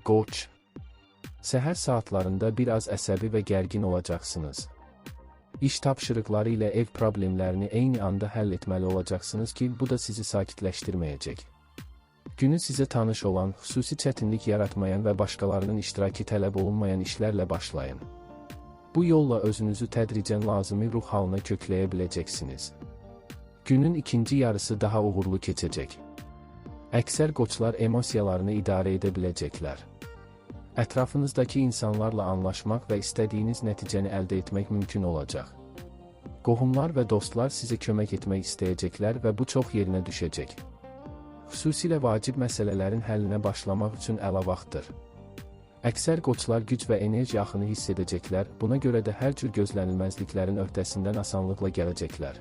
Qoç. Səhər saatlarında biraz əsəbi və gərgin olacaqsınız. İş tapşırıqları ilə ev problemlərini eyni anda həll etməli olacaqsınız ki, bu da sizi sakitləşdirməyəcək. Günü sizə tanış olan, xüsusi çətinlik yaratmayan və başqalarının iştirakı tələb olunmayan işlərlə başlayın. Bu yolla özünüzü tədricən lazımi ruh halına kökləyə biləcəksiniz. Günün ikinci yarısı daha uğurlu keçəcək. Əksər qoçlar emosiyalarını idarə edə biləcəklər. Ətrafınızdakı insanlarla anlaşmaq və istədiyiniz nəticəni əldə etmək mümkün olacaq. Qohumlar və dostlar sizə kömək etmək istəyəcəklər və bu çox yerinə düşəcək. Xüsusilə vacib məsələlərin həllinə başlamaq üçün əla vaxtdır. Əksər qoçlar güc və enerji axını hiss edəcəklər, buna görə də hər cür gözlənilməzliklərin öhdəsindən asanlıqla gələcəklər.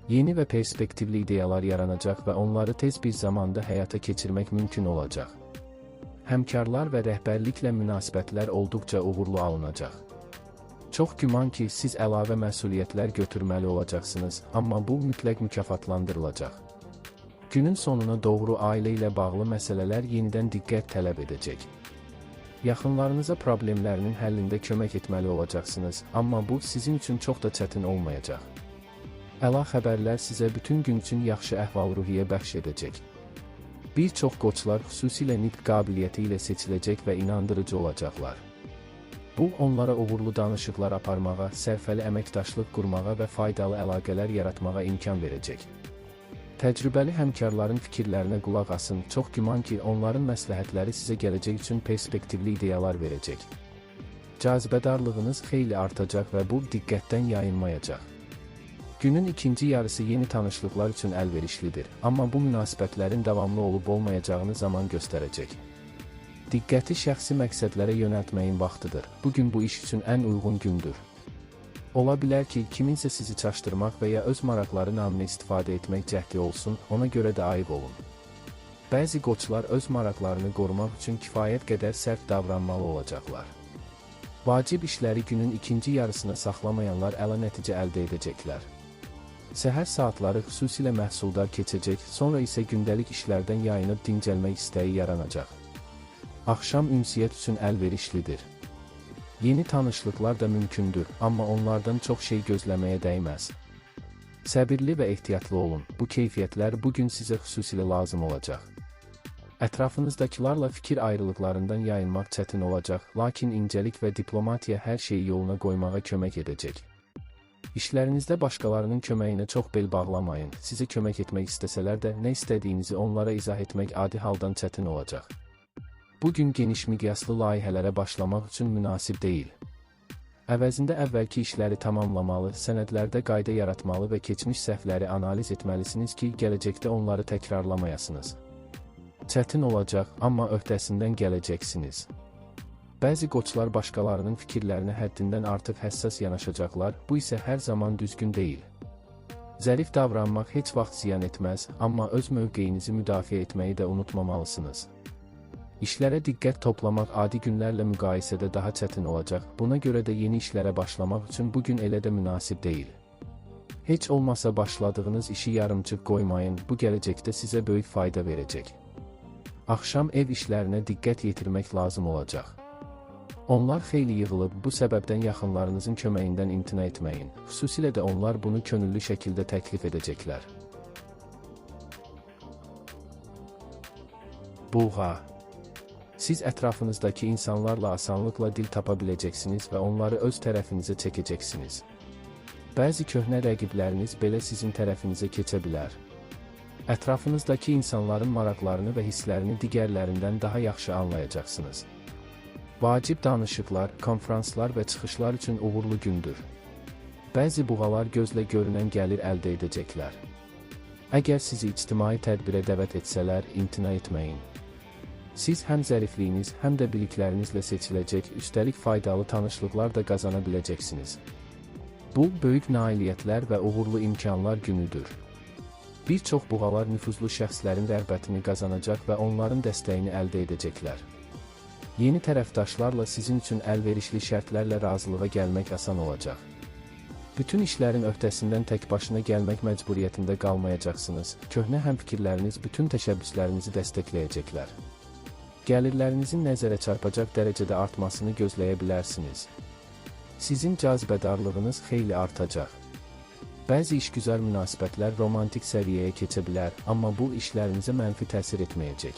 Yeni və perspektivli ideyalar yaranacaq və onları tez bir zamanda həyata keçirmək mümkün olacaq. Həmkarlar və rəhbərliklə münasibətlər olduqca uğurlu alınacaq. Çox güman ki, siz əlavə məsuliyyətlər götürməli olacaqsınız, amma bu mütləq mükafatlandırılacaq. Günün sonuna doğru ailə ilə bağlı məsələlər yenidən diqqət tələb edəcək. Yaxınlarınıza problemlərinin həllində kömək etməli olacaqsınız, amma bu sizin üçün çox da çətin olmayacaq. Əla xəbərlər sizə bütün gün üçün yaxşı əhval-ruhiyyə bəxş edəcək. Bir çox qoçlar xüsusilə nitq qabiliyyəti ilə seçiləcək və inandırıcı olacaqlar. Bu, onlara uğurlu danışıqlar aparmağa, sərfəli əməkdaşlıq qurmağa və faydalı əlaqələr yaratmağa imkan verəcək. Təcrübəli həmkarların fikirlərinə qulaq asın, çox güman ki, onların məsləhətləri sizə gələcək üçün perspektivli ideyalar verəcək. Cazibədarlığınız xeyli artacaq və bu, diqqətdən yayınmayacaq. Günün ikinci yarısı yeni tanışlıqlar üçün əlverişlidir, amma bu münasibətlərin davamlı olub-olmayacağını zaman göstərəcək. Diqqəti şəxsi məqsədlərə yönəltməyin vaxtıdır. Bugün bu iş üçün ən uyğun gündür. Ola bilər ki, kiminsə sizi çaşdırmaq və ya öz maraqları naminə istifadə etmək cəhdi olsun, ona görə də ayıq olun. Bəzi qoçlar öz maraqlarını qorumaq üçün kifayət qədər sərt davranmalı olacaqlar. Vacib işləri günün ikinci yarısına saxlamayanlar əla nəticə əldə edəcəklər. Səhər saatları xüsusilə məhsuldar keçəcək, sonra isə gündəlik işlərdən yayınıb dincəlmək istəyi yaranacaq. Axşam ünsiyyət üçün əlverişlidir. Yeni tanışlıqlar da mümkündür, amma onlardan çox şey gözləməyə dəyməz. Səbirli və ehtiyatlı olun, bu keyfiyyətlər bugün sizə xüsusilə lazım olacaq. Ətrafınızdakilarla fikir ayrılıqlarından yayınmaq çətin olacaq, lakin incəlik və diplomatiya hər şeyi yoluna qoymağa kömək edəcək. İşlərinizdə başqalarının köməyinə çox bel bağlamayın, sizə kömək etmək istəsələr də nə istədiyinizi onlara izah etmək adi haldan çətin olacaq. Bugün geniş miqyaslı layihələrə başlamaq üçün münasib deyil. Əvəzində əvvəlki işləri tamamlamalı, sənədlərdə qayda yaratmalı və keçmiş səhvləri analiz etməlisiniz ki, gələcəkdə onları təkrarlamayasınız. Çətin olacaq, amma öhdəsindən gələcəksiniz. Bəzi qoçlar başqalarının fikirlərinə həddindən artıq həssas yanaşacaqlar, bu isə hər zaman düzgün deyil. Zərif davranmaq heç vaxt ziyan etməz, amma öz mövqeyinizi müdafiə etməyi də unutmamalısınız. İşlərə diqqət toplamaq adi günlərlə müqayisədə daha çətin olacaq, buna görə də yeni işlərə başlamaq üçün bugün elə də münasib deyil. Heç olmasa başladığınız işi yarımçıq qoymayın, bu gələcəkdə sizə böyük fayda verəcək. Axşam ev işlərinə diqqət yetirmək lazım olacaq. Onlar xeyli yığılıb, bu səbəbdən yaxınlarınızın köməyindən imtina etməyin, xüsusilə də onlar bunu könüllü şəkildə təklif edəcəklər. Buğa. Siz ətrafınızdakı insanlarla asanlıqla dil tapa biləcəksiniz və onları öz tərəfinizə çəkəcəksiniz. Bəzi köhnə rəqibləriniz belə sizin tərəfinizə keçə bilər. Ətrafınızdakı insanların maraqlarını və hisslərini digərlərindən daha yaxşı anlayacaqsınız. Vacib danışıqlar, konfranslar və çıxışlar üçün uğurlu gündür. Bəzi buğalar gözlə görünən gəlir əldə edəcəklər. Əgər sizi ictimai tədbirə dəvət etsələr, imtina etməyin. Siz həm zərifliyiniz, həm də biliklərinizlə seçiləcək, üstəlik faydalı tanışlıqlar da qazana biləcəksiniz. Bu, böyük nailiyyətlər və uğurlu imkanlar günüdür. Bir çox buğalar nüfuzlu şəxslərin rəğbətini qazanacaq və onların dəstəyini əldə edəcəklər. Yeni tərəfdaşlarla sizin üçün əlverişli şərtlərlə razılığa gəlmək asan olacaq. Bütün işlərin öhdəsindən tək başına gəlmək məcburiyyətində qalmayacaqsınız, köhnə həmfikirləriniz bütün təşəbbüslərinizi dəstəkləyəcəklər. Gəlirlərinizin nəzərə çarpacaq dərəcədə artmasını gözləyə bilərsiniz. Sizin cazibədarlığınız xeyli artacaq. Bəzi işgüzar münasibətlər romantik səviyyəyə keçə bilər, amma bu işlərinizə mənfi təsir etməyəcək.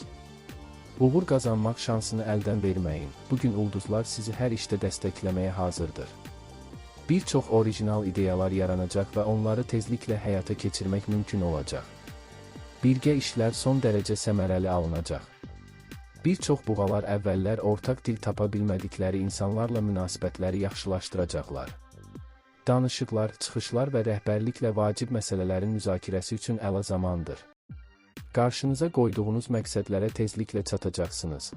Uğur qazanmaq şansını əldən verməyin. Bugün ulduzlar sizi hər işdə dəstəkləməyə hazırdır. Bir çox orijinal ideyalar yaranacaq və onları tezliklə həyata keçirmək mümkün olacaq. Birgə işlər son dərəcə səmərəli alınacaq. Bir çox buğalar əvvəllər ortaq dil tapa bilmədikləri insanlarla münasibətləri yaxşılaşdıracaqlar. Danışıqlar, çıxışlar və rəhbərliklə vacib məsələlərin müzakirəsi üçün əla zamandır. Qarşınıza qoyduğunuz məqsədlərə tezliklə çatacaqsınız.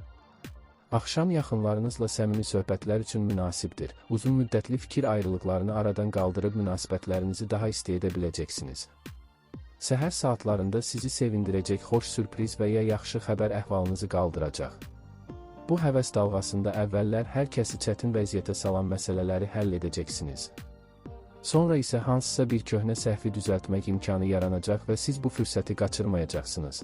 Axşam yaxınlarınızla səmimi söhbətlər üçün münasibdir. Uzun müddətli fikir ayrılıqlarını aradan qaldırıb münasibətlərinizi daha isti edə biləcəksiniz. Səhər saatlarında sizi sevindirəcək xoş sürpriz və ya yaxşı xəbər əhvalınızı qaldıracaq. Bu həvəs dalğasında əvvəllər hər kəsi çətin vəziyyətə salan məsələləri həll edəcəksiniz. Sonra isə hansısa bir köhnə səhvi düzəltmək imkanı yaranacaq və siz bu fürsəti qaçırmayacaqsınız.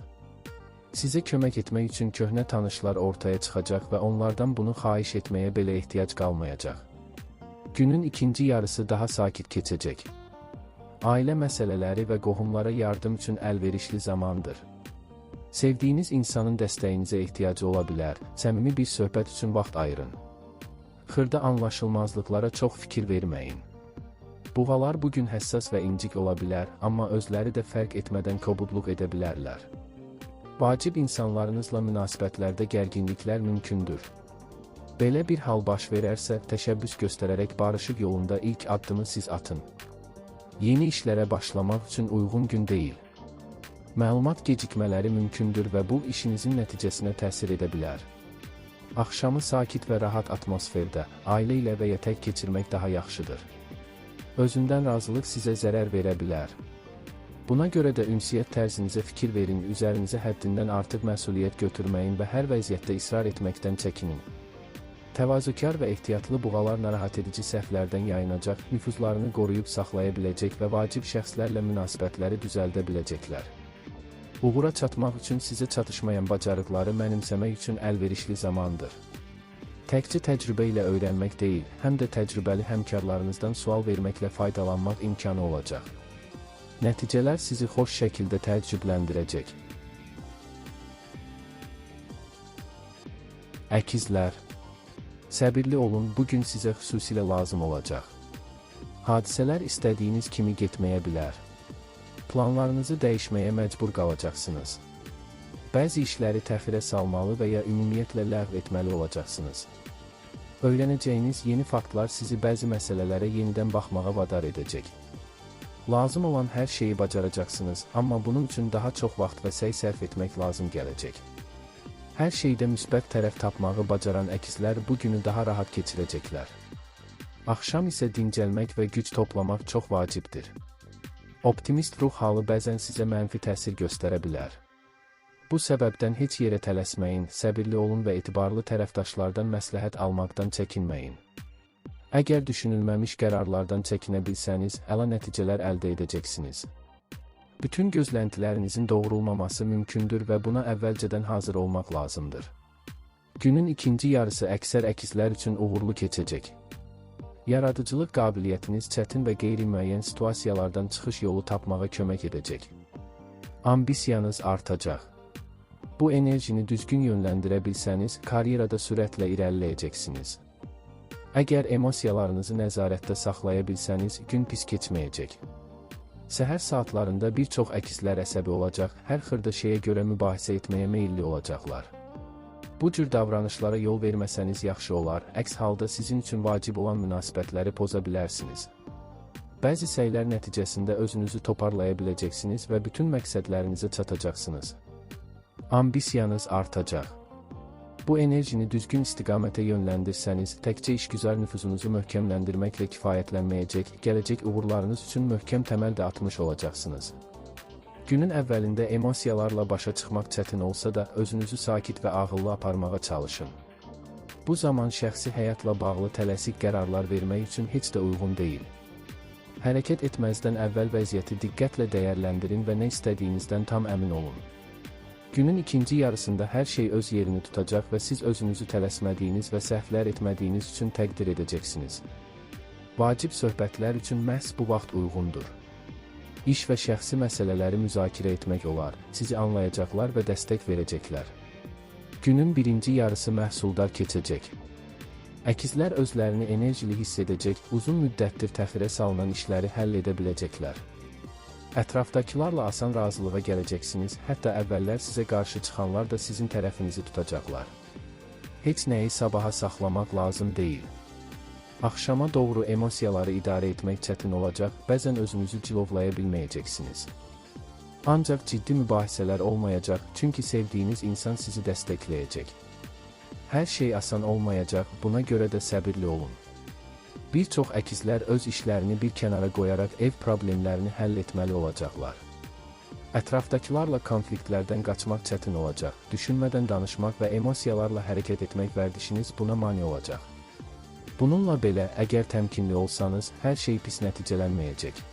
Sizə kömək etmək üçün köhnə tanışlar ortaya çıxacaq və onlardan bunu xahiş etməyə belə ehtiyac qalmayacaq. Günün ikinci yarısı daha sakit keçəcək. Ailə məsələləri və qohumlara yardım üçün əlverişli zamandır. Sevdiyiniz insanın dəstəyinizə ehtiyacı ola bilər, səmimi bir söhbət üçün vaxt ayırın. Xırda anlaşılmazlıqlara çox fikir verməyin. Buğalar bugün həssas və incik ola bilər, amma özləri də fərq etmədən kobudluq edə bilərlər. Vacib insanlarınızla münasibətlərdə gərginliklər mümkündür. Belə bir hal baş verərsə, təşəbbüs göstərərək barışıq yolunda ilk addımı siz atın. Yeni işlərə başlamaq üçün uyğun gün deyil. Məlumat gecikmələri mümkündür və bu işinizin nəticəsinə təsir edə bilər. Axşamı sakit və rahat atmosferdə, ailə ilə və ya tək keçirmək daha yaxşıdır. Özündən razılıq sizə zərər verə bilər. Buna görə də ünsiyyət tərzinizə fikir verin, üzərinizə həddindən artıq məsuliyyət götürməyin və hər vəziyyətdə israr etməkdən çəkinin. Təvazökar və ehtiyatlı buğalar narahat edici səhvlərdən yayınacaq, nüfuzlarını qoruyub saxlaya biləcək və vacib şəxslərlə münasibətləri düzəldə biləcəklər. Uğura çatmaq üçün sizə çatışmayan bacarıqları mənimsəmək üçün əlverişli zamandır. Təkcə təcrübə ilə öyrənmək deyil, həm də təcrübəli həmkarlarınızdan sual verməklə faydalanmaq imkanı olacaq. Nəticələr sizi xoş şəkildə təəccübləndirəcək. Əkizlər, səbirli olun, bugün sizə xüsusilə lazım olacaq. Hadisələr istədiyiniz kimi getməyə bilər. Planlarınızı dəyişməyə məcbur qalacaqsınız. Bəzi işləri təxirə salmalı və ya ümumiyyətlə ləğv etməli olacaqsınız. Öyrənəcəyiniz yeni faktlar sizi bəzi məsələlərə yenidən baxmağa vadar edəcək. Lazım olan hər şeyi bacaracaqsınız, amma bunun üçün daha çox vaxt və səy sərf etmək lazım gələcək. Hər şeydə müsbət tərəf tapmağı bacaran əkizlər bu günü daha rahat keçirəcəklər. Axşam isə dincəlmək və güc toplamaq çox vacibdir. Optimist ruh halı bəzən sizə mənfi təsir göstərə bilər. Bu səbəbdən heç yerə tələsməyin, səbirli olun və etibarlı tərəfdaşlardan məsləhət almaqdan çəkinməyin. Əgər düşünülməmiş qərarlardan çəkinə bilsəniz, əla nəticələr əldə edəcəksiniz. Bütün gözləntilərinizin doğrulmaması mümkündür və buna əvvəlcədən hazır olmaq lazımdır. Günün ikinci yarısı əksər əkizlər üçün uğurlu keçəcək. Yaradıcılıq qabiliyyətiniz çətin və qeyri-müəyyən situasiyalardan çıxış yolu tapmağa kömək edəcək. Ambisiyanız artacaq. Bu enerjini düzgün yönləndirə bilsəniz, karyerada sürətlə irəliləyəcəksiniz. Əgər emosiyalarınızı nəzarətdə saxlaya bilsəniz, gün pis keçməyəcək. Səhər saatlarında bir çox əkizlər əsəbi olacaq, hər xırda şeyə görə mübahisə etməyə meyilli olacaqlar. Bu cür davranışlara yol verməsəniz yaxşı olar, əks halda sizin üçün vacib olan münasibətləri poza bilərsiniz. Bəzi səylər nəticəsində özünüzü toparlaya biləcəksiniz və bütün məqsədlərinizə çatacaqsınız. Ambisiyanız artacaq. Bu enerjini düzgün istiqamətə yönləndirsəniz, təkcə işgüzar nüfuzunuzu möhkəmləndirməklə kifayətlənməyəcək, gələcək uğurlarınız üçün möhkəm təməl də atmış olacaqsınız. Günün əvvəlində emosiyalarla başa çıxmaq çətin olsa da, özünüzü sakit və ağıllı aparmağa çalışın. Bu zaman şəxsi həyatla bağlı tələsik qərarlar vermək üçün heç də uyğun deyil. Hərəkət etməzdən əvvəl vəziyyəti diqqətlə dəyərləndirin və nə istədiyinizdən tam əmin olun. Günün ikinci yarısında hər şey öz yerini tutacaq və siz özünüzü tələsmədiyiniz və səhvlər etmədiyiniz üçün təqdir edəcəksiniz. Vacib söhbətlər üçün məhz bu vaxt uyğundur. İş və şəxsi məsələləri müzakirə etmək olar, sizi anlayacaqlar və dəstək verəcəklər. Günün birinci yarısı məhsuldar keçəcək. Əkizlər özlərini enerjili hiss edəcək, uzun müddətdir təxirə salınan işləri həll edə biləcəklər. Ətrafdakılarla asan razılığa gələcəksiniz, hətta əvvəllər sizə qarşı çıxanlar da sizin tərəfinizi tutacaqlar. Heç nəyi sabaha saxlamaq lazım deyil. Axşama doğru emosiyaları idarə etmək çətin olacaq, bəzən özünüzü cilovlaya bilməyəcəksiniz. Ancaq ciddi mübahisələr olmayacaq, çünki sevdiyiniz insan sizi dəstəkləyəcək. Hər şey asan olmayacaq, buna görə də səbirli olun. Bir çox əkizlər öz işlərini bir kənara qoyaraq ev problemlərini həll etməli olacaqlar. Ətrafdakılarla konfliktlərdən qaçmaq çətin olacaq, düşünmədən danışmaq və emosiyalarla hərəkət etmək vərdişiniz buna mane olacaq. Bununla belə, əgər təmkinli olsanız, hər şey pis nəticələnməyəcək.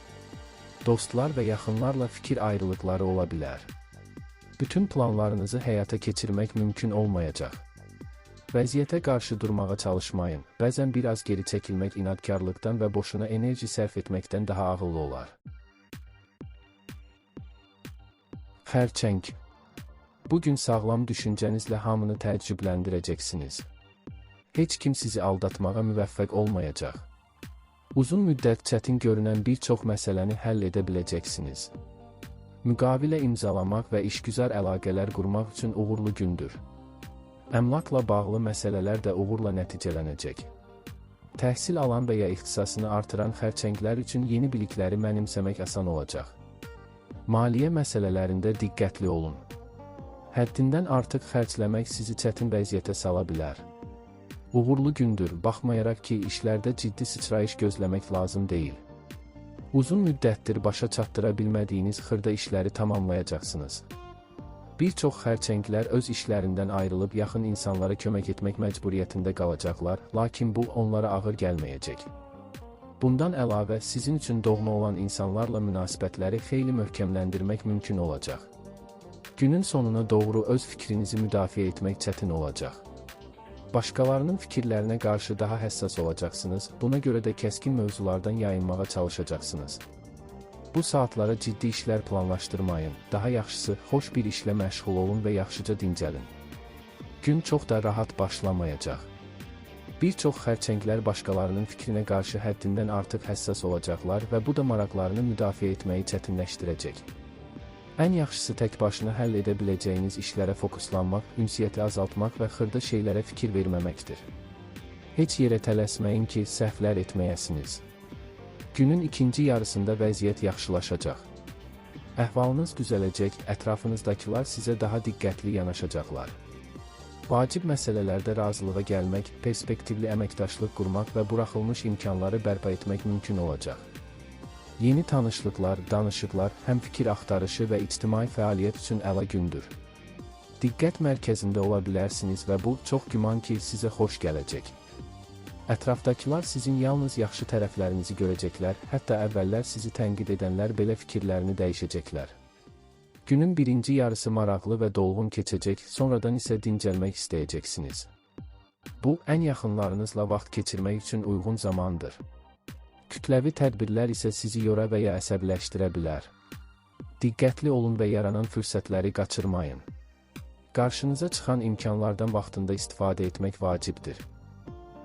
Dostlar və yaxınlarla fikir ayrılıqları ola bilər. Bütün planlarınızı həyata keçirmək mümkün olmayacaq. Vəziyyətə qarşı durmağa çalışmayın, bəzən biraz geri çəkilmək inadkarlıqdan və boşuna enerji sərf etməkdən daha ağıllı olar. Xərçəng. Bugün sağlam düşüncənizlə hamını təəccübləndirəcəksiniz. Heç kim sizi aldatmağa müvəffəq olmayacaq. Uzun müddət çətin görünən bir çox məsələni həll edə biləcəksiniz. Müqavilə imzalamaq və işgüzar əlaqələr qurmaq üçün uğurlu gündür. Əmlakla bağlı məsələlər də uğurla nəticələnəcək. Təhsil alan və ya ixtisasını artıran xərçənglər üçün yeni bilikləri mənimsəmək asan olacaq. Maliyyə məsələlərində diqqətli olun. Həddindən artıq xərcləmək sizi çətin vəziyyətə sala bilər. Uğurlu gündür, baxmayaraq ki, işlərdə ciddi sıçrayış gözləmək lazım deyil. Uzun müddətdir başa çatdıra bilmədiyiniz xırda işləri tamamlayacaqsınız. Bir çox xərçənglər öz işlərindən ayrılıb yaxın insanlara kömək etmək məcburiyyətində qalacaqlar, lakin bu onlara ağır gəlməyəcək. Bundan əlavə, sizin üçün doğma olan insanlarla münasibətləri xeyli möhkəmləndirmək mümkün olacaq. Günün sonuna doğru öz fikrinizi müdafiə etmək çətin olacaq. Başqalarının fikirlərinə qarşı daha həssas olacaqsınız, buna görə də kəskin mövzulardan yayınmağa çalışacaqsınız. Bu saatlara ciddi işlər planlaşdırmayın, daha yaxşısı, xoş bir işlə məşğul olun və yaxşıca dincəlin. Gün çox da rahat başlamayacaq. Bir çox xərçənglər başqalarının fikrinə qarşı həddindən artıq həssas olacaqlar və bu da maraqlarını müdafiə etməyi çətinləşdirəcək. Ən yaxşısı tək başına həll edə biləcəyiniz işlərə fokuslanmaq, ünsiyyəti azaltmaq və xırda şeylərə fikir verməməkdir. Heç yerə tələsməyin ki, səhvlər etməyəsiniz. Günün ikinci yarısında vəziyyət yaxşılaşacaq. Əhvalınız düzələcək, ətrafınızdakılar sizə daha diqqətli yanaşacaqlar. Vacib məsələlərdə razılığa gəlmək, perspektivli əməkdaşlıq qurmaq və buraxılmış imkanları bərpa etmək mümkün olacaq. Yeni tanışlıqlar, danışıqlar, həmfikir axtarışı və ictimai fəaliyyət üçün əla gündür. Diqqət mərkəzində ola bilərsiniz və bu, çox güman ki, sizə xoş gələcək. Ətrafdakılar sizin yalnız yaxşı tərəflərinizi görəcəklər, hətta əvvəllər sizi tənqid edənlər belə fikirlərini dəyişəcəklər. Günün birinci yarısı maraqlı və dolğun keçəcək, sonradan isə dincəlmək istəyəcəksiniz. Bu, ən yaxınlarınızla vaxt keçirmək üçün uyğun zamandır. Kütləvi tədbirlər isə sizi yora və ya əsəbləşdirə bilər. Diqqətli olun və yaranan fürsətləri qaçırmayın. Qarşınıza çıxan imkanlardan vaxtında istifadə etmək vacibdir.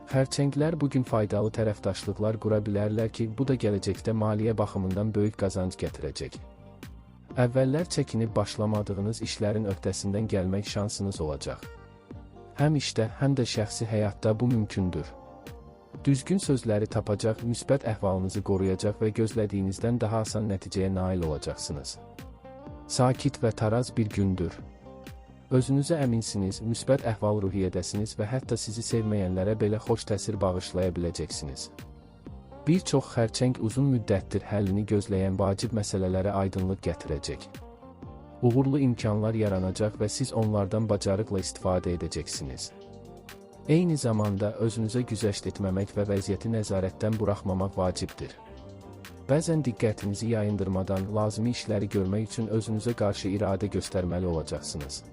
Xərçənglər bugün faydalı tərəfdaşlıqlar qura bilərlər ki, bu da gələcəkdə maliyyə baxımından böyük qazanc gətirəcək. Əvvəllər çəkinib başlamadığınız işlərin öhdəsindən gəlmək şansınız olacaq. Həm işdə, həm də şəxsi həyatda bu mümkündür. Düzgün sözləri tapacaq, müsbət əhvalınızı qoruyacaq və gözlədiyinizdən daha asan nəticəyə nail olacaqsınız. Sakit və taraz bir gündür. Özünüzə əminsiniz, müsbət əhval-ruhiyyədəsiniz və hətta sizi sevməyənlərə belə xoş təsir bağışlaya biləcəksiniz. Bir çox xərçəng uzun müddətdir həllini gözləyən vacib məsələlərə aydınlıq gətirəcək. Uğurlu imkanlar yaranacaq və siz onlardan bacarıqla istifadə edəcəksiniz. Eyni zamanda özünüzə güzəşt etməmək və vəziyyəti nəzarətdən buraxmamaq vacibdir. Bəzən diqqətinizi yayındırmadan lazımi işləri görmək üçün özünüzə qarşı iradə göstərməli olacaqsınız.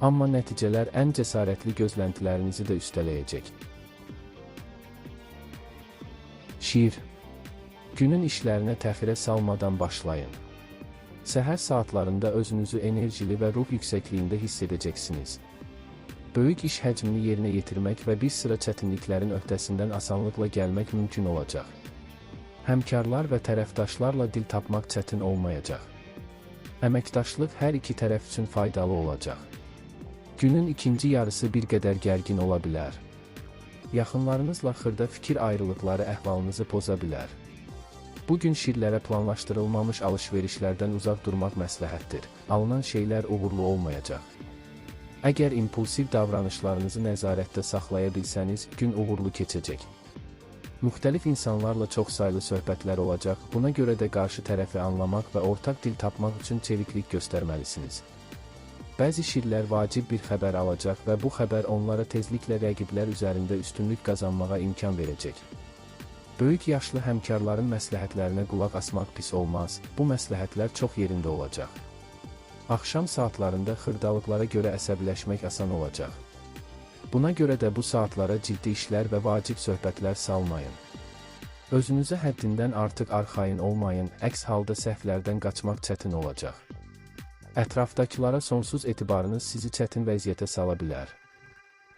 Amma nəticələr ən cəsarətli gözləntilərinizi də üstələyəcək. Şiir. Günün işlərinə təxirə salmadan başlayın. Səhər saatlarında özünüzü enerjili və ruh yüksəkliyində hiss edəcəksiniz. Böyük iş həcmini yerinə yetirmək və bir sıra çətinliklərin öhdəsindən asanlıqla gəlmək mümkün olacaq. Həmkarlar və tərəfdaşlarla dil tapmaq çətin olmayacaq. Əməkdaşlıq hər iki tərəf üçün faydalı olacaq. Günün ikinci yarısı bir qədər gərgin ola bilər. Yaxınlarınızla xırda fikir ayrılıqları əhvalınızı poza bilər. Bugün şirlərə planlaşdırılmamış alış-verişlərdən uzaq durmaq məsləhətdir. Alınan şeylər uğurlu olmayacaq. Əgər impulsiv davranışlarınızı nəzarətdə saxlaya bilsəniz, gün uğurlu keçəcək. Müxtəlif insanlarla çoxsaylı söhbətlər olacaq, buna görə də qarşı tərəfi anlamaq və ortaq dil tapmaq üçün çeviklik göstərməlisiniz. Bəzi şirlər vacib bir xəbər alacaq və bu xəbər onlara tezliklə rəqiblər üzərində üstünlük qazanmağa imkan verəcək. Böyük yaşlı həmkarların məsləhətlərinə qulaq asmaq pis olmaz, bu məsləhətlər çox yerində olacaq. Axşam saatlarında xırdalıqlara görə əsəbləşmək asan olacaq. Buna görə də bu saatlara ciddi işlər və vacib söhbətlər salmayın. Özünüzə həddindən artıq arxayın olmayın, əks halda səhvlərdən qaçmaq çətin olacaq. Ətrafdakılara sonsuz etibarınız sizi çətin vəziyyətə sala bilər.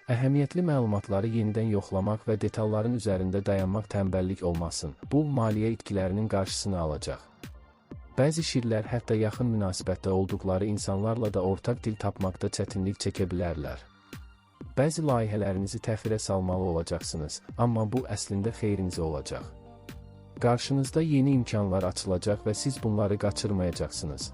Əhəmiyyətli məlumatları yenidən yoxlamaq və detalların üzərində dayanmaq tənbəllik olmasın. Bu, maliyyə itkilərinin qarşısını alacaq. Bəzi şirlər hətta yaxın münasibətdə olduqları insanlarla da ortaq dil tapmaqda çətinlik çəkə bilərlər. Bəzi layihələrinizi təxirə salmalı olacaqsınız, amma bu əslində xeyrinizə olacaq. Qarşınızda yeni imkanlar açılacaq və siz bunları qaçırmayacaqsınız.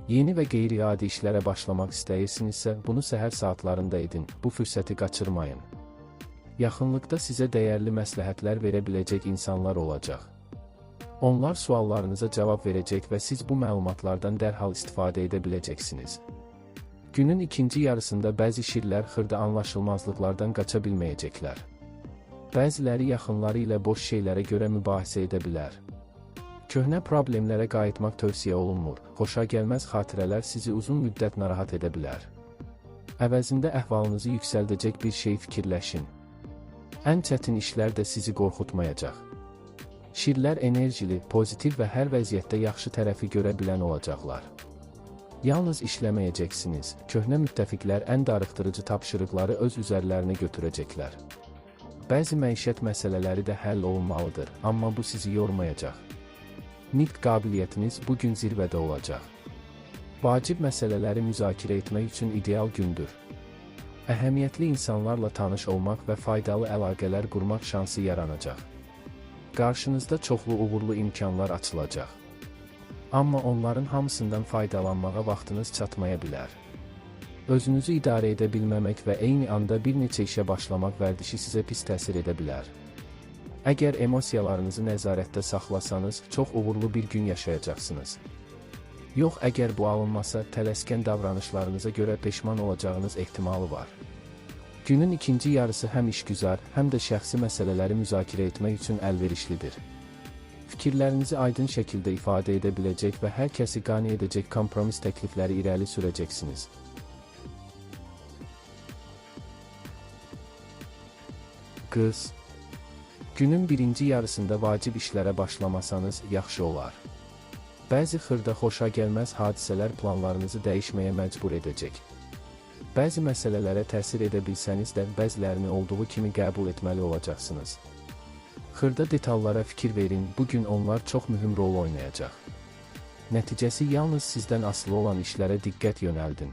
Yeni və qeyri-adi işlərə başlamaq istəyirsinizsə, bunu səhər saatlarında edin, bu fürsəti qaçırmayın. Yaxınlıqda sizə dəyərli məsləhətlər verə biləcək insanlar olacaq. Onlar suallarınıza cavab verəcək və siz bu məlumatlardan dərhal istifadə edə biləcəksiniz. Günün ikinci yarısında bəzi şirlər xırda anlaşılmazlıqlardan qaça bilməyəcəklər. Bəziləri yaxınları ilə boş şeylərə görə mübahisə edə bilər. Köhnə problemlərə qayıtmaq tövsiyə olunmur, xoşagəlməz xatirələr sizi uzun müddət narahat edə bilər. Əvəzində əhvalınızı yüksəldəcək bir şey fikirləşin. Ən çətin işlər də sizi qorxutmayacaq. Şirlər enerjili, pozitiv və hər vəziyyətdə yaxşı tərəfi görə bilən olacaqlar. Yalnız işləməyəcəksiniz, köhnə müttəfiqlər ən darıxdırıcı tapşırıqları öz üzərlərinə götürəcəklər. Bəzi məişət məsələləri də həll olunmalıdır, amma bu sizi yormayacaq. Nitq qabiliyyətiniz bugün zirvədə olacaq. Vacib məsələləri müzakirə etmək üçün ideal gündür. Əhəmiyyətli insanlarla tanış olmaq və faydalı əlaqələr qurmaq şansı yaranacaq. Qarşınızda çoxlu uğurlu imkanlar açılacaq. Amma onların hamısından faydalanmağa vaxtınız çatmaya bilər. Özünüzü idarə edə bilməmək və eyni anda bir neçə işə başlamaq vərdişi sizə pis təsir edə bilər. Əgər emosiyalarınızı nəzarətdə saxlasanız, çox uğurlu bir gün yaşayacaqsınız. Yox, əgər bu alınmasa, tələskən davranışlarınıza görə peşman olacağınız ehtimalı var. Günün ikinci yarısı həm işgüzar, həm də şəxsi məsələləri müzakirə etmək üçün əlverişlidir. Fikirlərinizi aydın şəkildə ifadə edə biləcək və hər kəsi qane edəcək kompromis təklifləri irəli sürəcəksiniz. Qız. Günün birinci yarısında vacib işlərə başlamasanız yaxşı olar. Bəzi xırda xoşagəlməz hadisələr planlarınızı dəyişməyə məcbur edəcək. Bəzi məsələlərə təsir edə bilsəniz də bəzilərini olduğu kimi qəbul etməli olacaqsınız. Xırda detallara fikir verin, bugün onlar çox mühüm rol oynayacaq. Nəticəsi yalnız sizdən asılı olan işlərə diqqət yönəldin.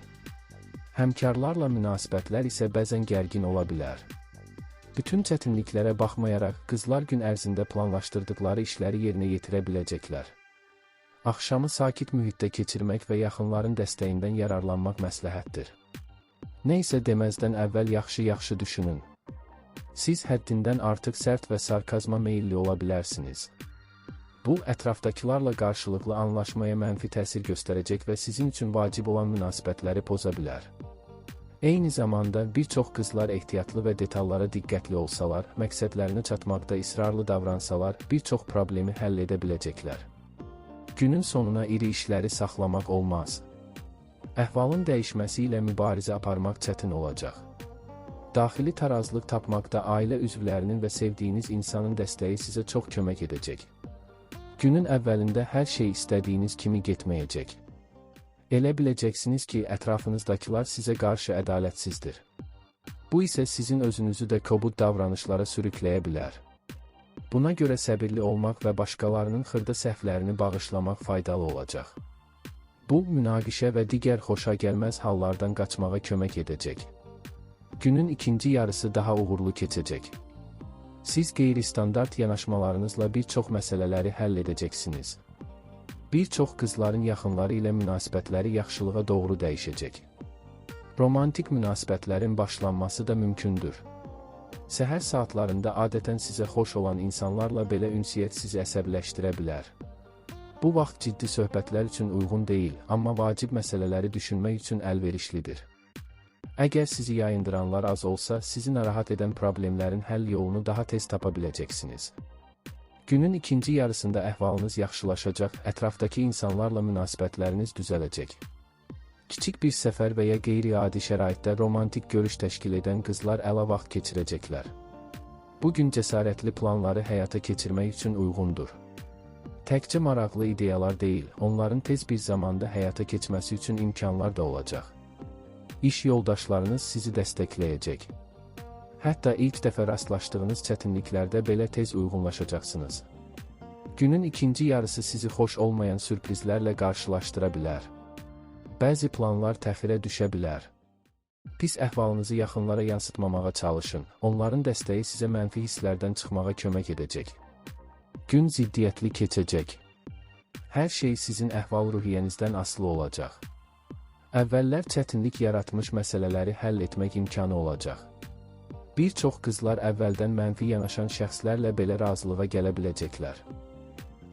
Həmkarlarla münasibətlər isə bəzən gərgin ola bilər. Bütün çətinliklərə baxmayaraq, qızlar gün ərzində planlaşdırdıqları işləri yerinə yetirə biləcəklər. Axşamı sakit mühitdə keçirmək və yaxınların dəstəyindən yararlanmaq məsləhətdir. Nə isə deməzdən əvvəl yaxşı düşünün. Siz həddindən artıq sərt və sarkazma meyilli ola bilərsiniz. Bu, ətrafdakılarla qarşılıqlı anlaşmaya mənfi təsir göstərəcək və sizin üçün vacib olan münasibətləri poza bilər. Eyni zamanda bir çox qızlar ehtiyatlı və detallara diqqətli olsalar, məqsədlərinə çatmaqda israrlı davransalar, bir çox problemi həll edə biləcəklər. Günün sonuna iri işləri saxlamaq olmaz. Əhvalın dəyişməsi ilə mübarizə aparmaq çətin olacaq. Daxili tarazlıq tapmaqda ailə üzvlərinin və sevdiyiniz insanın dəstəyi sizə çox kömək edəcək. Günün əvvəlində hər şey istədiyiniz kimi getməyəcək. Elə biləcəksiniz ki, ətrafınızdakılar sizə qarşı ədalətsizdir. Bu isə sizin özünüzü də kobud davranışlara sürükləyə bilər. Buna görə səbirli olmaq və başqalarının xırda səhvlərini bağışlamaq faydalı olacaq. Bu, münaqişə və digər xoşagəlməz hallardan qaçmağa kömək edəcək. Günün ikinci yarısı daha uğurlu keçəcək. Siz qeyri-standart yanaşmalarınızla bir çox məsələləri həll edəcəksiniz. Bir çox qızların yaxınları ilə münasibətləri yaxşılığa doğru dəyişəcək. Romantik münasibətlərin başlanması da mümkündür. Səhər saatlarında adətən sizə xoş olan insanlarla belə ünsiyyət sizi əsəbləşdirə bilər. Bu vaxt ciddi söhbətlər üçün uyğun deyil, amma vacib məsələləri düşünmək üçün əlverişlidir. Əgər sizi yayındıranlar az olsa, sizi narahat edən problemlərin həll yolunu daha tez tapa biləcəksiniz. Günün ikinci yarısında əhvalınız yaxşılaşacaq, ətrafdakı insanlarla münasibətləriniz düzələcək. Kiçik bir səfər və ya qeyri-adi şəraitdə romantik görüş təşkil edən qızlar əla vaxt keçirəcəklər. Bu gün cəsarətli planları həyata keçirmək üçün uyğundur. Təkcə maraqlı ideyalar deyil, onların tez bir zamanda həyata keçməsi üçün imkanlar da olacaq. İş yoldaşlarınız sizi dəstəkləyəcək. Hətta ilk dəfə rastlaşdığınız çətinliklərdə belə tez uyğunlaşacaqsınız. Günün ikinci yarısı sizi xoş olmayan sürprizlərlə qarşılaşdıra bilər. Bəzi planlar təxirə düşə bilər. Pis əhvalınızı yaxınlara yansıtmamağa çalışın, onların dəstəyi sizə mənfi hisslərdən çıxmağa kömək edəcək. Gün ziddiyyətli keçəcək. Hər şey sizin əhval-ruhiyyənizdən asılı olacaq. Əvvəllər çətinlik yaratmış məsələləri həll etmək imkanı olacaq. Bir çox qızlar əvvəldən mənfi yanaşan şəxslərlə belə razılığa gələ biləcəklər.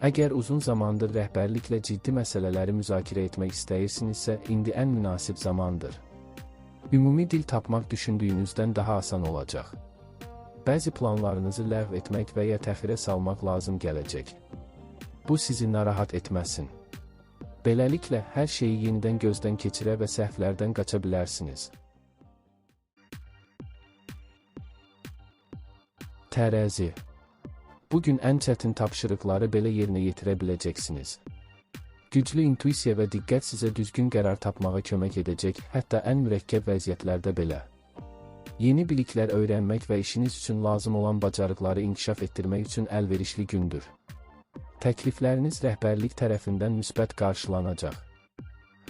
Əgər uzun zamandır rəhbərliklə ciddi məsələləri müzakirə etmək istəyirsinizsə, indi ən münasib zamandır. Ümumi dil tapmaq düşündüyünüzdən daha asan olacaq. Bəzi planlarınızı ləğv etmək və ya təxirə salmaq lazım gələcək. Bu sizi narahat etməsin. Beləliklə, hər şeyi yenidən gözdən keçirə və səhvlərdən qaça bilərsiniz. Tərəzi. Bugün ən çətin tapşırıqları belə yerinə yetirə biləcəksiniz. Güclü intuisiya və diqqət sizə düzgün qərar tapmağa kömək edəcək, hətta ən mürəkkəb vəziyyətlərdə belə. Yeni biliklər öyrənmək və işiniz üçün lazım olan bacarıqları inkişaf etdirmək üçün əlverişli gündür. Təklifləriniz rəhbərlik tərəfindən müsbət qarşılanacaq.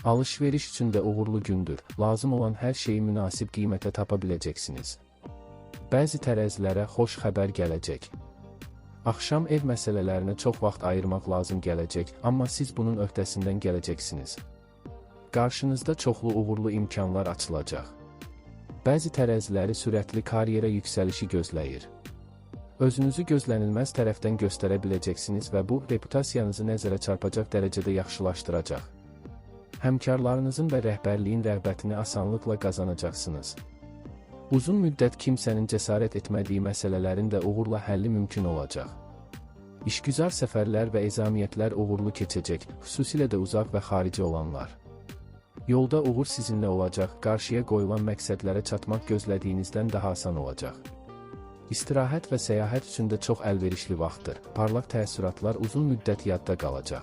Alış-veriş üçün də uğurlu gündür, lazım olan hər şeyi münasib qiymətə tapa biləcəksiniz. Bəzi tərəzilərə xoş xəbər gələcək. Axşam ev məsələlərinə çox vaxt ayırmaq lazım gələcək, amma siz bunun öhdəsindən gələcəksiniz. Qarşınızda çoxlu uğurlu imkanlar açılacaq. Bəzi tərəziləri sürətli karyera yüksəlişi gözləyir. Özünüzü gözlənilməz tərəfdən göstərə biləcəksiniz və bu, reputasiyanızı nəzərə çarpacaq dərəcədə yaxşılaşdıracaq. Həmkarlarınızın və rəhbərliyin rəğbətini asanlıqla qazanacaqsınız. Uzun müddət kimsənin cəsarət etmədiyi məsələlərin də uğurla həlli mümkün olacaq. İşgüzar səfərlər və ezamiyyətlər uğurlu keçəcək, xüsusilə də uzaq və xarici olanlar. Yolda uğur sizinlə olacaq, qarşıya qoyulan məqsədlərə çatmaq gözlədiyinizdən daha asan olacaq. İstirahət və səyahət üçün də çox əlverişli vaxtdır, parlaq təəssüratlar uzun müddət yadda qalacaq.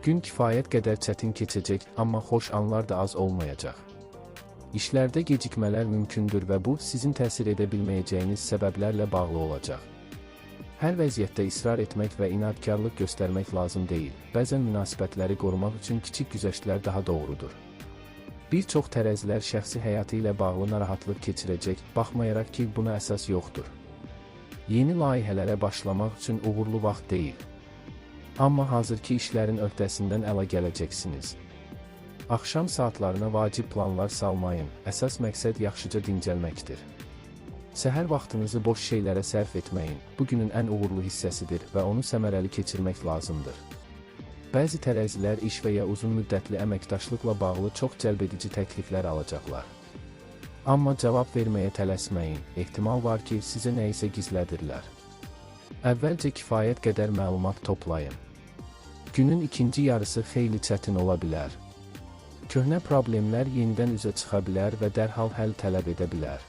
Gün kifayət qədər çətin keçəcək, amma xoş anlar da az olmayacaq. İşlərdə gecikmələr mümkündür və bu, sizin təsir edə bilməyəcəyiniz səbəblərlə bağlı olacaq. Hər vəziyyətdə israr etmək və inadkarlıq göstərmək lazım deyil, bəzən münasibətləri qorumaq üçün kiçik güzəştlər daha doğrudur. Bir çox tərəzilər şəxsi həyatı ilə bağlı narahatlıq keçirəcək, baxmayaraq ki, buna əsas yoxdur. Yeni layihələrə başlamaq üçün uğurlu vaxt deyil. Amma hazırki işlərin öhdəsindən əla gələcəksiniz. Axşam saatlarına vacib planlar salmayın, əsas məqsəd yaxşıca dincəlməkdir. Səhər vaxtınızı boş şeylərə sərf etməyin, bugünün ən uğurlu hissəsidir və onu səmərəli keçirmək lazımdır. Bəzi tərəzilər iş və ya uzun müddətli əməkdaşlıqla bağlı çox cəlbedici təkliflər alacaqlar. Amma cavab verməyə tələsməyin, ehtimal var ki, sizə nəyisə gizlədirlər. Əvvəlcə kifayət qədər məlumat toplayın. Günün ikinci yarısı xeyli çətin ola bilər. Köhnə problemlər yenidən üzə çıxa bilər və dərhal həll tələb edə bilər.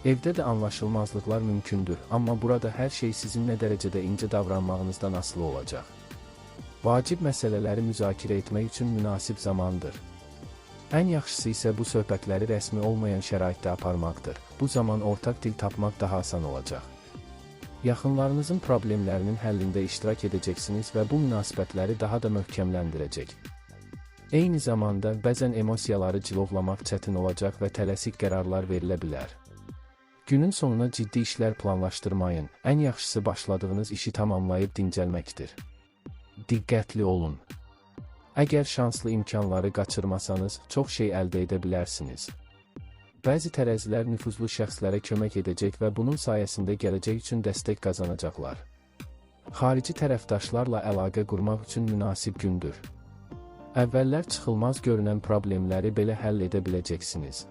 Evdə də anlaşılmazlıqlar mümkündür, amma burada hər şey sizin nə dərəcədə incə davranmağınızdan asılı olacaq. Vacib məsələləri müzakirə etmək üçün münasib zamandır. Ən yaxşısı isə bu söhbətləri rəsmi olmayan şəraitdə aparmaqdır. Bu zaman ortaq dil tapmaq daha asan olacaq. Yaxınlarınızın problemlərinin həllində iştirak edəcəksiniz və bu münasibətləri daha da möhkəmləndirəcək. Eyni zamanda bəzən emosiyaları cilovlamaq çətin olacaq və tələsik qərarlar verilə bilər. Günün sonuna ciddi işlər planlaşdırmayın. Ən yaxşısı başladığınız işi tamamlayıb dincəlməkdir. Diqqətli olun. Əgər şanslı imkanları qaçırmasanız, çox şey əldə edə bilərsiniz. Bəzi tərəzilər nüfuzlu şəxslərə kömək edəcək və bunun sayəsində gələcək üçün dəstək qazanacaqlar. Xarici tərəfdaşlarla əlaqə qurmaq üçün münasib gündür. Əvvəllər çıxılmaz görünən problemləri belə həll edə biləcəksiniz.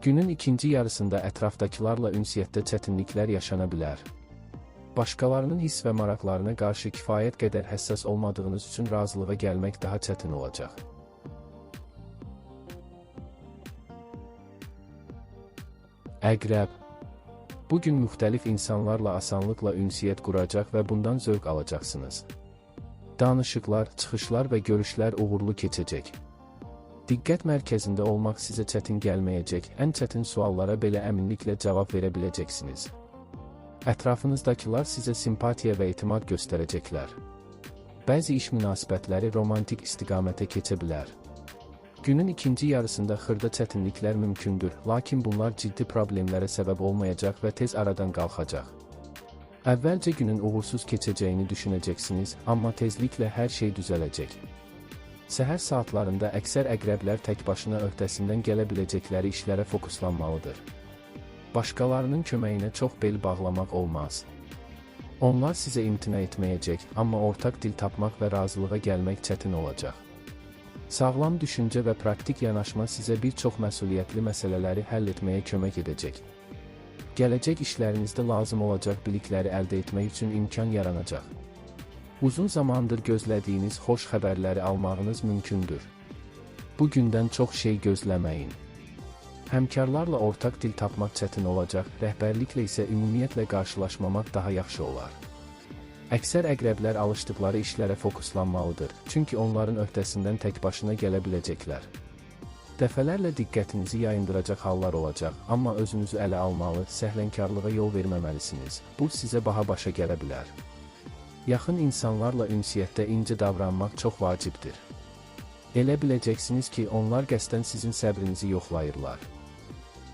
Günün ikinci yarısında ətrafdakılarla ünsiyyətdə çətinliklər yaşana bilər. Başqalarının hiss və maraqlarına qarşı kifayət qədər həssas olmadığınız üçün razılığa gəlmək daha çətin olacaq. Əqrəb. Bugün müxtəlif insanlarla asanlıqla ünsiyyət quracaq və bundan zövq alacaqsınız. Danışıqlar, çıxışlar və görüşlər uğurlu keçəcək. Diqqət mərkəzində olmaq sizə çətin gəlməyəcək, ən çətin suallara belə əminliklə cavab verə biləcəksiniz. Ətrafınızdakılar sizə simpatiya və etimad göstərəcəklər. Bəzi iş münasibətləri romantik istiqamətə keçə bilər. Günün ikinci yarısında xırda çətinliklər mümkündür, lakin bunlar ciddi problemlərə səbəb olmayacaq və tez aradan qalxacaq. Əvvəlcə günün uğursuz keçəcəyini düşünəcəksiniz, amma tezliklə hər şey düzələcək. Səhər saatlarında əksər əqrəblər tək başına öhdəsindən gələ biləcəkləri işlərə fokuslanmalıdır. Başqalarının köməyinə çox bel bağlamaq olmaz. Onlar sizə imtina etməyəcək, amma ortaq dil tapmaq və razılığa gəlmək çətin olacaq. Sağlam düşüncə və praktik yanaşma sizə bir çox məsuliyyətli məsələləri həll etməyə kömək edəcək. Gələcək işlərinizdə lazım olacaq bilikləri əldə etmək üçün imkan yaranacaq. Uzun zamandır gözlədiyiniz xoş xəbərləri almağınız mümkündür. Bu gündən çox şey gözləməyin. Həmkarlarla ortaq dil tapmaq çətin olacaq, rəhbərliklə isə ümumiyyətlə qarşılaşmamaq daha yaxşı olar. Əksər əqrəblər alışdıqları işlərə fokuslanmalıdır, çünki onların öhdəsindən tək başına gələ biləcəklər. Dəfələrlə diqqətinizi yayındıracaq hallar olacaq, amma özünüzü ələ almalı, səhlənkarlığa yol verməməlisiniz. Bu sizə baha başa gələ bilər. Yaxın insanlarla ünsiyyətdə incə davranmaq çox vacibdir. Elə biləcəksiniz ki, onlar qəsdən sizin səbrinizi yoxlayırlar.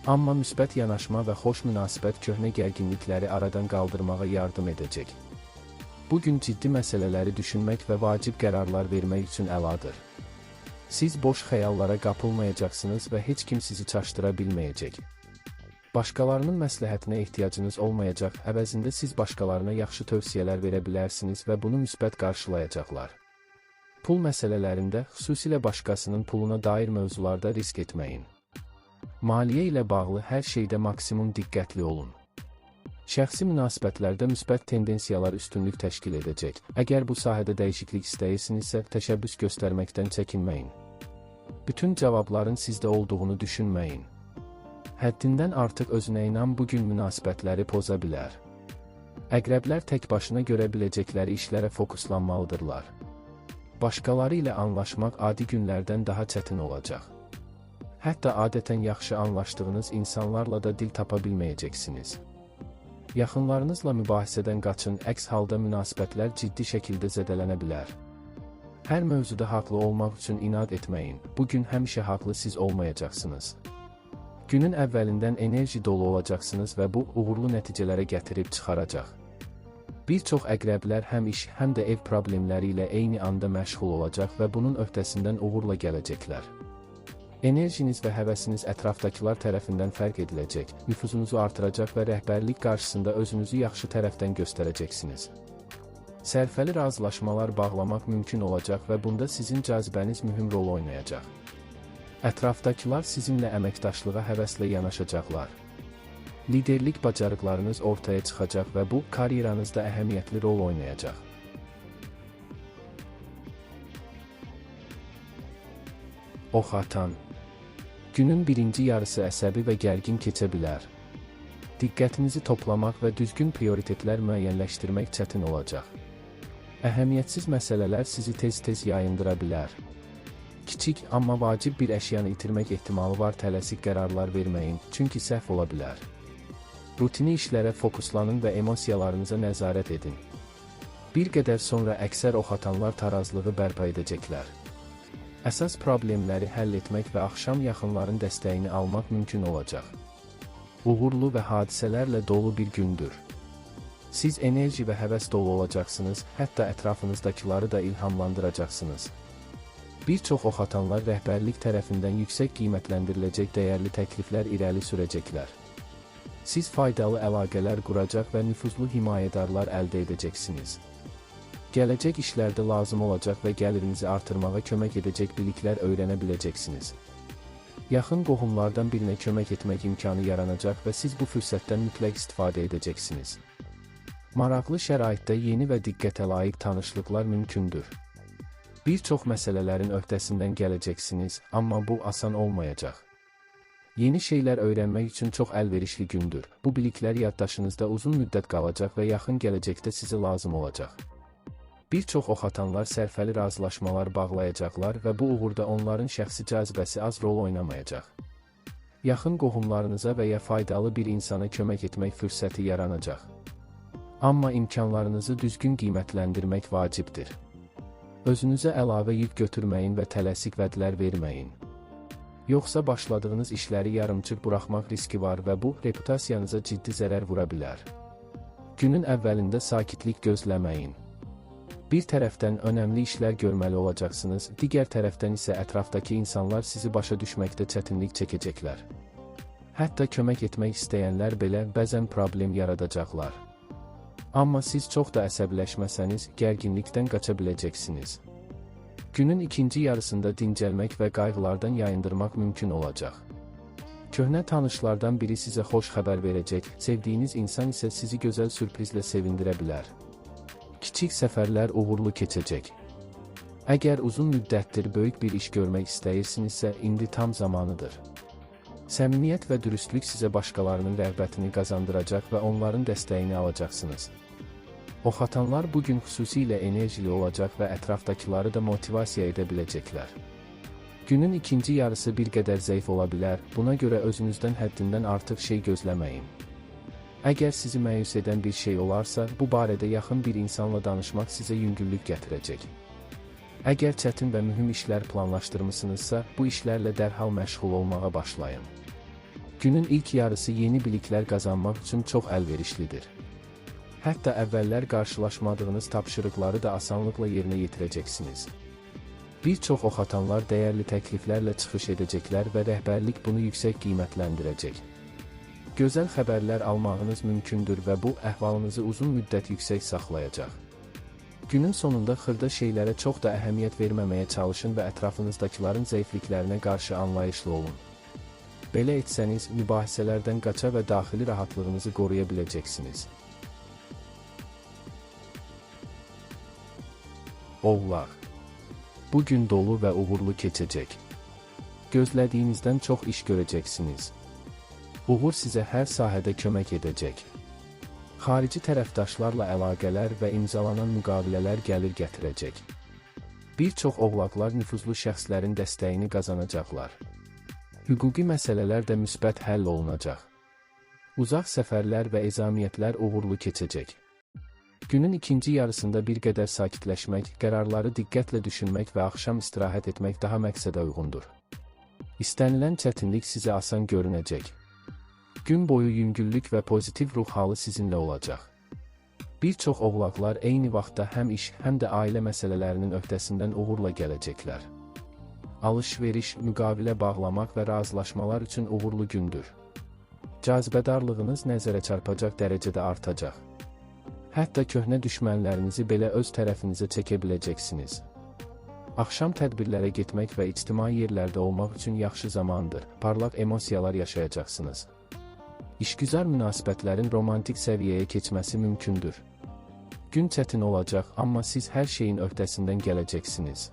Amma müsbət yanaşma və xoş münasibət köhnə gərginlikləri aradan qaldırmağa yardım edəcək. Bugün ciddi məsələləri düşünmək və vacib qərarlar vermək üçün əladır. Siz boş xəyallara qapılmayacaqsınız və heç kim sizi çaşdıra bilməyəcək. Başqalarının məsləhətinə ehtiyacınız olmayacaq, əvəzində siz başqalarına yaxşı tövsiyələr verə bilərsiniz və bunu müsbət qarşılayacaqlar. Pul məsələlərində, xüsusilə başqasının puluna dair mövzularda risk etməyin. Maliyyə ilə bağlı hər şeydə maksimum diqqətli olun. Şəxsi münasibətlərdə müsbət tendensiyalar üstünlük təşkil edəcək. Əgər bu sahədə dəyişiklik istəyirsinizsə, təşəbbüs göstərməkdən çəkinməyin. Bütün cavabların sizdə olduğunu düşünməyin. Həddindən artıq özünə inan bugün münasibətləri poza bilər. Əqrəblər tək başına görə biləcəkləri işlərə fokuslanmalıdırlar. Başqaları ilə anlaşmaq adi günlərdən daha çətin olacaq. Hətta adətən yaxşı anlaşdığınız insanlarla da dil tapa bilməyəcəksiniz. Yaxınlarınızla mübahisədən qaçın, əks halda münasibətlər ciddi şəkildə zədələnə bilər. Hər mövzuda haqlı olmaq üçün inad etməyin, bugün həmişə haqlı siz olmayacaqsınız. Günün əvvəlindən enerji dolu olacaqsınız və bu, uğurlu nəticələrə gətirib çıxaracaq. Bir çox əqrəblər həm iş, həm də ev problemləri ilə eyni anda məşğul olacaq və bunun öhdəsindən uğurla gələcəklər. Enerjiniz və həvəsiniz ətrafdakılar tərəfindən fərq ediləcək, nüfuzunuzu artıracaq və rəhbərlik qarşısında özünüzü yaxşı tərəfdən göstərəcəksiniz. Sərfəli razılaşmalar bağlamaq mümkün olacaq və bunda sizin cazibəniz mühüm rol oynayacaq. Ətrafdakılar sizinlə əməkdaşlığa həvəslə yanaşacaqlar. Liderlik bacarıqlarınız ortaya çıxacaq və bu, karyeranızda əhəmiyyətli rol oynayacaq. Ox atan. Günün birinci yarısı əsəbi və gərgin keçə bilər. Diqqətinizi toplamaq və düzgün prioritetlər müəyyənləşdirmək çətin olacaq. Əhəmiyyətsiz məsələlər sizi tez-tez yayındıra bilər. Kiçik, amma vacib bir əşyanı itirmək ehtimalı var, tələsik qərarlar verməyin, çünki səhv ola bilər. Rutini işlərə fokuslanın və emosiyalarınıza nəzarət edin. Bir qədər sonra əksər ox atanlar tarazlığı bərpa edəcəklər. Əsas problemləri həll etmək və axşam yaxınların dəstəyini almaq mümkün olacaq. Uğurlu və hadisələrlə dolu bir gündür. Siz enerji və həvəs dolu olacaqsınız, hətta ətrafınızdakiları da ilhamlandıracaqsınız. Bir çox ox atanlar rəhbərlik tərəfindən yüksək qiymətləndiriləcək dəyərli təkliflər irəli sürəcəklər. Siz faydalı əlaqələr quracaq və nüfuzlu himayədarlar əldə edəcəksiniz. Gələcək işlərdə lazım olacaq və gəlirinizi artırmağa kömək edəcək biliklər öyrənə biləcəksiniz. Yaxın qohumlardan birinə kömək etmək imkanı yaranacaq və siz bu fürsətdən mütləq istifadə edəcəksiniz. Maraqlı şəraitdə yeni və diqqətə layiq tanışlıqlar mümkündür. Bir çox məsələlərin öhdəsindən gələcəksiniz, amma bu asan olmayacaq. Yeni şeylər öyrənmək üçün çox əlverişli gündür. Bu biliklər yaddaşınızda uzun müddət qalacaq və yaxın gələcəkdə sizə lazım olacaq. Bir çox ox atanlar sərfəli razılaşmalar bağlayacaqlar və bu uğurda onların şəxsi cazibəsi az rol oynamayacaq. Yaxın qohumlarınıza və ya faydalı bir insana kömək etmək fürsəti yaranacaq. Amma imkanlarınızı düzgün qiymətləndirmək vacibdir. Özünüzə əlavə yük götürməyin və tələsik vədlər verməyin. Yoxsa başladığınız işləri yarımçıq buraxmaq riski var və bu, reputasiyanıza ciddi zərər vura bilər. Günün əvvəlində sakitlik gözləməyin. Bir tərəfdən önəmli işlər görməli olacaqsınız, digər tərəfdən isə ətrafdakı insanlar sizi başa düşməkdə çətinlik çəkəcəklər. Hətta kömək etmək istəyənlər belə bəzən problem yaradacaqlar. Amma siz çox da əsəbləşməsəniz, gərginlikdən qaça biləcəksiniz. Günün ikinci yarısında dincəlmək və qayğılardan yayındırmaq mümkün olacaq. Köhnə tanışlardan biri sizə xoş xəbər verəcək, sevdiyiniz insan isə sizi gözəl sürprizlə sevindirə bilər. Kiçik səfərlər uğurlu keçəcək. Əgər uzun müddətdir böyük bir iş görmək istəyirsinizsə, indi tam zamanıdır. Səmimiyyət və dürüstlük sizə başqalarının rəğbətini qazandıracaq və onların dəstəyini alacaqsınız. Ox atanlar bugün xüsusilə enerjili olacaq və ətrafdakıları da motivasiya edə biləcəklər. Günün ikinci yarısı bir qədər zəif ola bilər, buna görə özünüzdən həddindən artıq şey gözləməyin. Əgər sizi məyus edən bir şey olarsa, bu barədə yaxın bir insanla danışmaq sizə yüngüllük gətirəcək. Əgər çətin və mühüm işlər planlaşdırmısınızsa, bu işlərlə dərhal məşğul olmağa başlayın. Günün ilk yarısı yeni biliklər qazanmaq üçün çox əlverişlidir. Hətta əvvəllər qarşılaşmadığınız tapşırıqları da asanlıqla yerinə yetirəcəksiniz. Bir çox ox atanlar dəyərli təkliflərlə çıxış edəcəklər və rəhbərlik bunu yüksək qiymətləndirəcək. Gözəl xəbərlər almağınız mümkündür və bu, əhvalınızı uzun müddət yüksək saxlayacaq. Günün sonunda xırda şeylərə çox da əhəmiyyət verməməyə çalışın və ətrafınızdakiların zəifliklərinə qarşı anlayışlı olun. Belə etsəniz, mübahisələrdən qaça və daxili rahatlığınızı qoruya biləcəksiniz. Oğlaq. Bu gün dolu və uğurlu keçəcək. Gözlədiyinizdən çox iş görəcəksiniz. Uğur sizə hər sahədə kömək edəcək. Xarici tərəfdaşlarla əlaqələr və imzalanan müqavilələr gəlir gətirəcək. Bir çox oğlaqlar nüfuzlu şəxslərin dəstəyini qazanacaqlar. Hüquqi məsələlər də müsbət həll olunacaq. Uzaq səfərlər və ezamiyyətlər uğurlu keçəcək. Günün ikinci yarısında bir qədər sakitləşmək, qərarları diqqətlə düşünmək və axşam istirahət etmək daha məqsədə uyğundur. İstənilən çətinlik sizə asan görünəcək. Gün boyu yüngüllük və pozitiv ruh halı sizinlə olacaq. Bir çox oğlaqlar eyni vaxtda həm iş, həm də ailə məsələlərinin öhdəsindən uğurla gələcəklər. Alış-veriş, müqavilə bağlamaq və razılaşmalar üçün uğurlu gündür. Cazibədarlığınız nəzərə çarpacaq dərəcədə artacaq. Hətta köhnə düşmənlərinizi belə öz tərəfinizə çəkə biləcəksiniz. Axşam tədbirlərə getmək və ictimai yerlərdə olmaq üçün yaxşı zamandır. Parlaq emosiyalar yaşayacaqsınız. İşgüzar münasibətlərin romantik səviyyəyə keçməsi mümkündür. Gün çətin olacaq, amma siz hər şeyin öhdəsindən gələcəksiniz.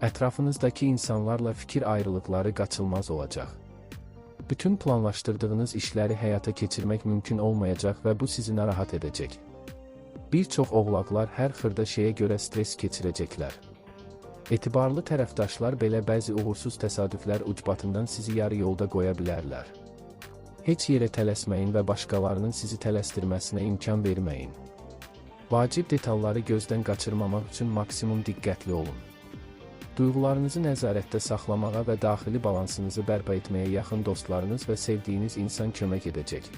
Ətrafınızdakı insanlarla fikir ayrılıqları qaçılmaz olacaq. Bütün planlaşdırdığınız işləri həyata keçirmək mümkün olmayacaq və bu sizi narahat edəcək. Bir çox oğlaqlar hər xırda şeyə görə stres keçirəcəklər. Etibarlı tərəfdaşlar belə bəzi uğursuz təsadüflər ucbatından sizi yarı yolda qoya bilərlər. Heç yerə tələsməyin və başqalarının sizi tələsdirməsinə imkan verməyin. Vacib detalları gözdən qaçırmamaq üçün maksimum diqqətli olun. Duyğularınızı nəzarətdə saxlamağa və daxili balansınızı bərpa etməyə yaxın dostlarınız və sevdiyiniz insan kömək edəcək.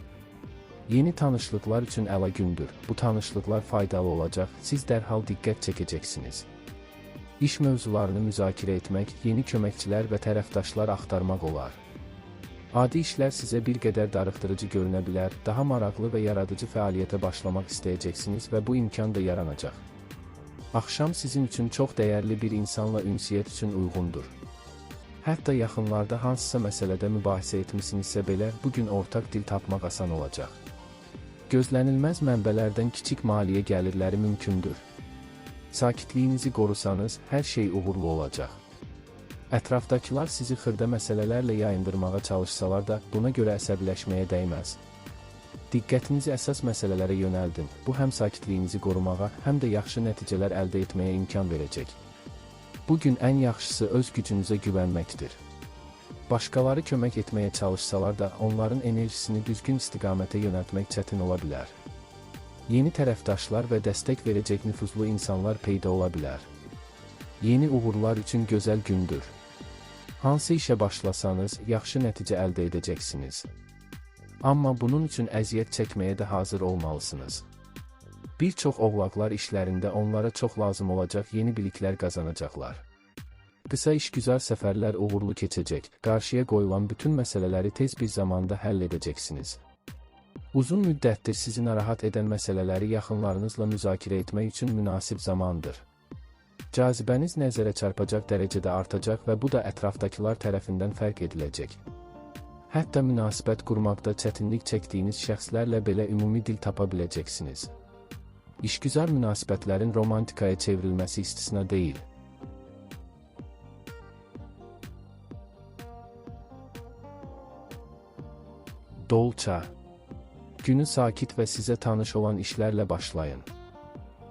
Yeni tanışlıqlar üçün əla gündür. Bu tanışlıqlar faydalı olacaq, siz dərhal diqqət çəkəcəksiniz. İş mövzularını müzakirə etmək, yeni köməkçilər və tərəfdaşlar axtarmaq olar. Adi işlər sizə bir qədər darıxdırıcı görünə bilər, daha maraqlı və yaradıcı fəaliyyətə başlamaq istəyəcəksiniz və bu imkan da yaranacaq. Axşam sizin üçün çox dəyərli bir insanla ünsiyyət üçün uyğundur. Hətta yaxınlarda hansısa məsələdə mübahisə etmisinizsə belə, bugün ortaq dil tapmaq asan olacaq. Gözlənilməz mənbələrdən kiçik maliyyə gəlirləri mümkündür. Sakitliyinizi qorusanız, hər şey uğurlu olacaq. Ətrafdakılar sizi xırda məsələlərlə yayındırmağa çalışsalar da, buna görə əsəbləşməyə dəyməz. Diqqətinizi əsas məsələlərə yönəldin. Bu həm sakitliyinizi qorumağa, həm də yaxşı nəticələr əldə etməyə imkan verəcək. Bugün ən yaxşısı öz gücünüzə güvənməkdir. Başqaları kömək etməyə çalışsalar da, onların enerjisini düzgün istiqamətə yönəltmək çətin ola bilər. Yeni tərəfdaşlar və dəstək verəcək nüfuzlu insanlar peyda ola bilər. Yeni uğurlar üçün gözəl gündür. Hansı işə başlasanız, yaxşı nəticə əldə edəcəksiniz. Amma bunun üçün əziyyət çəkməyə də hazır olmalısınız. Bir çox oğlaqlar işlərində onlara çox lazım olacaq yeni biliklər qazanacaqlar. Qısa işgüzar səfərlər uğurlu keçəcək, qarşıya qoyulan bütün məsələləri tez bir zamanda həll edəcəksiniz. Uzun müddətdir sizi narahat edən məsələləri yaxınlarınızla müzakirə etmək üçün münasib zamandır. Cazibəniz nəzərə çarpacaq dərəcədə artacaq və bu da ətrafdakılar tərəfindən fərq ediləcək. Hətta münasibət qurmaqda çətinlik çəkdiyiniz şəxslərlə belə ümumi dil tapa biləcəksiniz. İşgüzar münasibətlərin romantikaya çevrilməsi istisna deyil. Dolça. Günü sakit və sizə tanış olan işlərlə başlayın.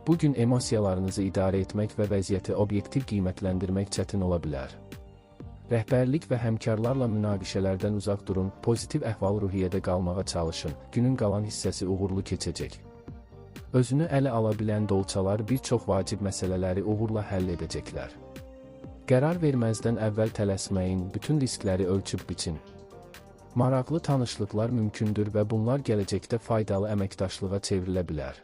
Bugün emosiyalarınızı idarə etmək və vəziyyəti obyektiv qiymətləndirmək çətin ola bilər. Rəhbərlik və həmkarlarla münaqişələrdən uzaq durun, pozitiv əhval-ruhiyyədə qalmağa çalışın, günün qalan hissəsi uğurlu keçəcək. Özünü ələ ala bilən dolçalar bir çox vacib məsələləri uğurla həll edəcəklər. Qərar verməzdən əvvəl tələsməyin, bütün riskləri ölçüb biçin. Maraqlı tanışlıqlar mümkündür və bunlar gələcəkdə faydalı əməkdaşlığa çevrilə bilər.